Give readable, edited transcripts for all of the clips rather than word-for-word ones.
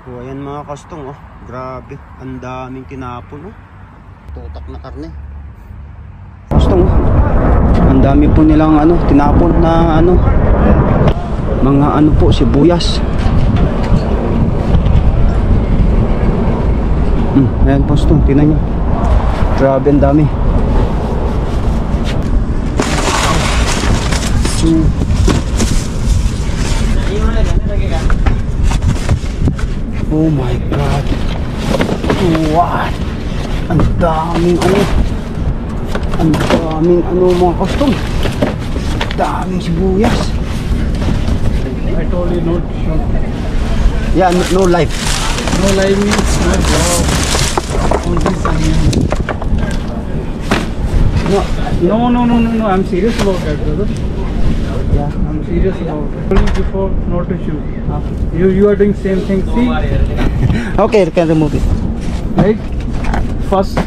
So ayan mga kastong, oh, grabe, ang daming tinapon, oh. Tutak na karne. Kastong, ang dami po nilang tinapon na mga po, sibuyas. Ayan kastong, tingnan nyo. Grabe, ang dami. Oh my god. What? Ang daming ang daming mga custom. Daming sibuyas. I told you not shop. Yeah, no life. No life means no job. Only onion. No. I'm serious about that, brother. Yeah, I'm serious about it. Only before not to shoot. You are doing same thing. See? okay, you can remove it. Right? First.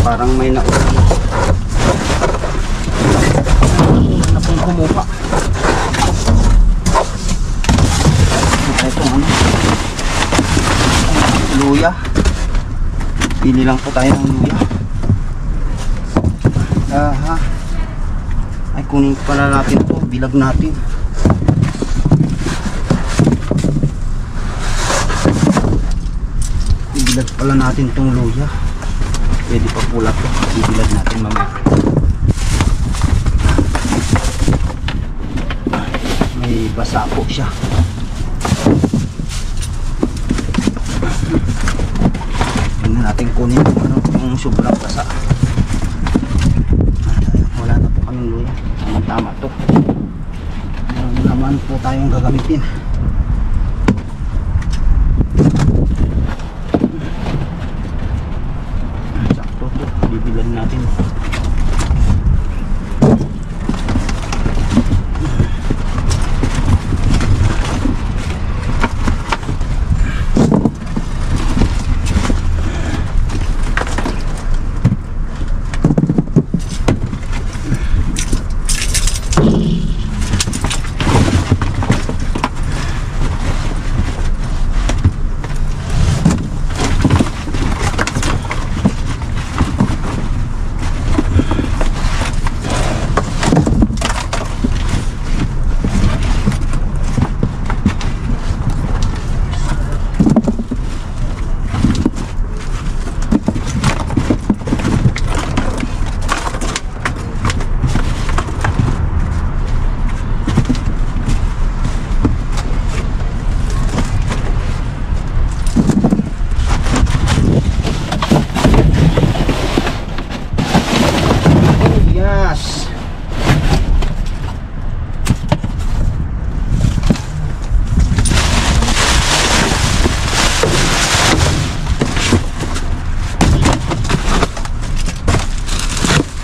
Parang may na pong kumuha. Ito luya. Pili lang po tayo ng luya. Ay, kunin pala natin ito. Bilag natin. Bilag pala natin itong luya. Pwede pa pula ito. Bibilag natin mamaya. May basa po siya. Tingnan natin kunin yung sobrang basa. Wala na po kaming luya. Tama to. Naman po tayong gagamitin. Sakto to. Bibilan natin.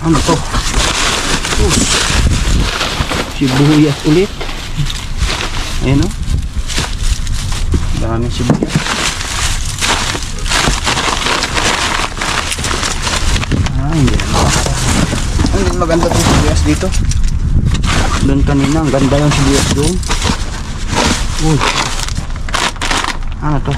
Ano to? Sibuyas ulit. Ayan o. Daming sibuyas. Hindi maganda itong sibuyas dito. Doon kanina, ang ganda yung sibuyas doon. Uy. Ano to?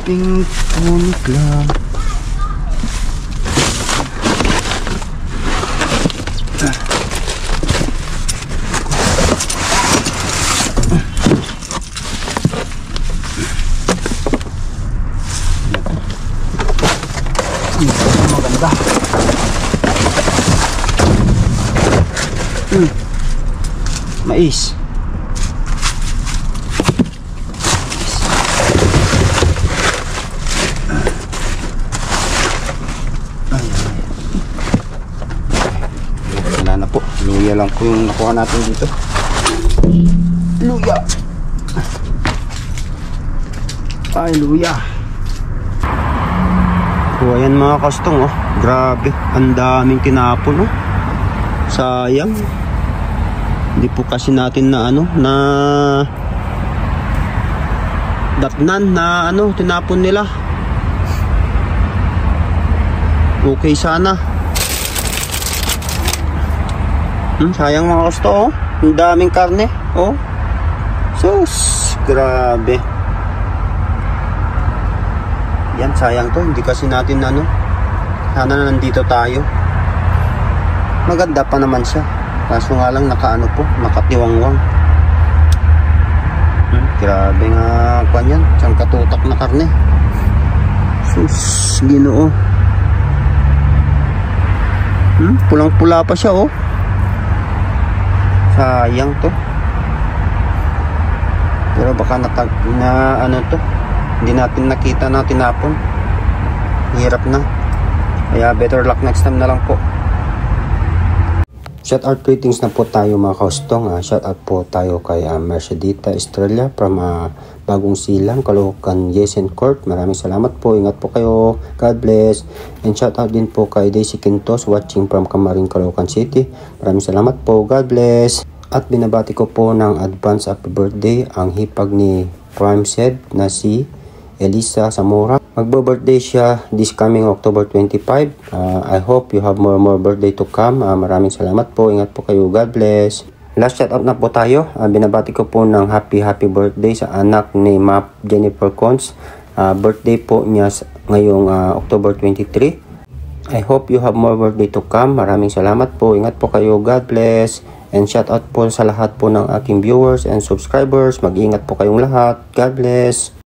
Pink Tonic lang. Maganda. Mais. Wala na po. Luya lang po yung nakuha natin dito. Hallelujah. So ayan mga kastong, oh. Grabe, ang daming tinapon, oh. Sayang. Hindi po kasi natin na ano, na datnan na ano, tinapon nila. Okay sana. Sayang mga kasto, oh. Ang daming karne, oh. Sus, grabe. Yan, sayang to. Hindi kasi natin ano, sana na nandito tayo. Maganda pa naman siya. Kaso nga lang nakaano po, nakatiwangwang. Grabe nga kanyan, siyang katutak na karne. Sus, Ginoo. Pulang-pula pa siya, oh. Sayang to. Pero baka na ano to, hindi natin nakita na tinapon. Hirap na. Kaya better luck next time na lang po. Shoutout greetings na po tayo mga kaustong. Shoutout po tayo kay Mercedita Estrella from Bagong Silang, Caloocan, Yesen Court. Maraming salamat po. Ingat po kayo. God bless. And shoutout din po kay Daisy Quintos watching from Camarin, Caloocan City. Maraming salamat po. God bless. At binabati ko po ng advance happy birthday ang hipag ni Prime Said na si Elisa Zamora. Magbo-birthday siya this coming October 25. I hope you have more birthday to come. Maraming salamat po. Ingat po kayo. God bless. Last shout out na po tayo. Binabati ko po ng happy birthday sa anak ni Map Jennifer Cons. Birthday po niya ngayong October 23. I hope you have more birthday to come. Maraming salamat po. Ingat po kayo. God bless. And shout out po sa lahat po ng aking viewers and subscribers. Mag-ingat po kayong lahat. God bless.